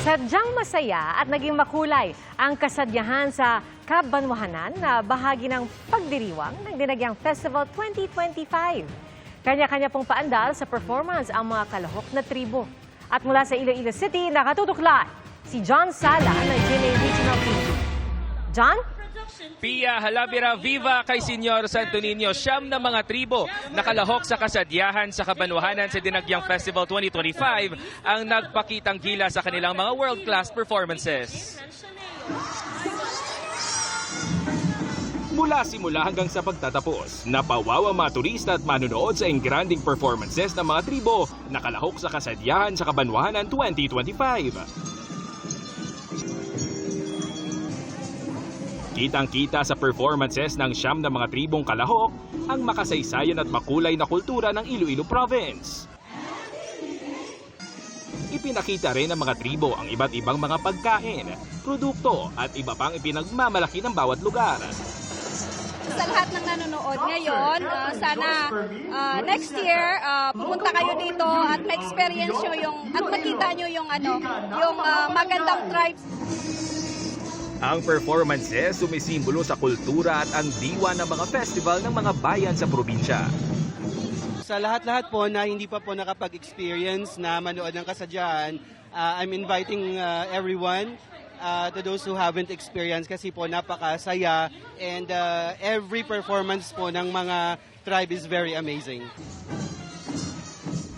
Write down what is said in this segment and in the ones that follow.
Sadyang masaya at naging makulay ang kasadyahan sa Kabanwahanan na bahagi ng pagdiriwang ng Dinagyang Festival 2025. Kanya-kanya pong paandal sa performance ang mga kalahok na tribo. At mula sa Iloilo City, nakatutuklay si John Sala ng GMA Regional TV. John? Pia Halavira Viva kay Senyor Santo Niño, siyam na mga tribo nakalahok sa kasadyahan sa Kabanwahanan sa Dinagyang Festival 2025 ang nagpakitang gila sa kanilang mga world-class performances. Mula simula hanggang sa pagtatapos, napawawa mga turista at manunood sa engranding performances ng mga tribo nakalahok sa kasadyahan sa Kabanwahanan 2025. Kitang-kita sa performances ng siyam na mga tribong kalahok ang makasaysayan at makulay na kultura ng Iloilo Province. Ipinakita rin ng mga tribo ang iba't ibang mga pagkain, produkto at iba pang ipinagmamalaki ng bawat lugar. Sa lahat ng nanonood ngayon, sana next year pumunta kayo dito at ma-experience nyo at makita nyo yung magandang tribes. Ang performances sumisimbolo sa kultura at ang diwa ng mga festival ng mga bayan sa probinsya. Sa lahat-lahat po na hindi pa po nakapag-experience na manood ng kasadyahan, I'm inviting everyone, to those who haven't experienced kasi po napakasaya and every performance po ng mga tribe is very amazing.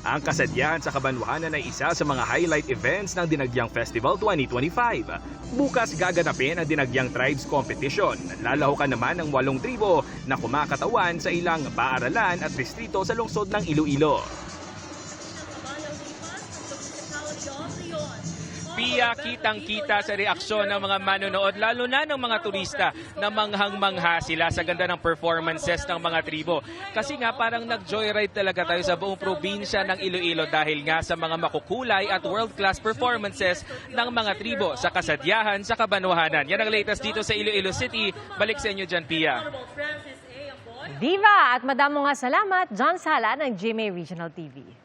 Ang kasadyahan sa Kabanwahanan ay isa sa mga highlight events ng Dinagyang Festival 2025. Bukas gaganapin ang Dinagyang Tribes Competition. Lalahukan naman ng 8 tribo na kumakatawan sa ilang paaralan at distrito sa lungsod ng Iloilo. Pia, kitang-kita sa reaksyon ng mga manonood, lalo na ng mga turista na manghang-mangha sila sa ganda ng performances ng mga tribo. Kasi nga parang nag-joyride talaga tayo sa buong probinsya ng Iloilo dahil nga sa mga makukulay at world-class performances ng mga tribo sa kasadyahan sa Kabanwahanan. Yan ang latest dito sa Iloilo City. Balik sa inyo dyan, Pia. Viva! At madamo nga salamat, John Sala ng GMA Regional TV.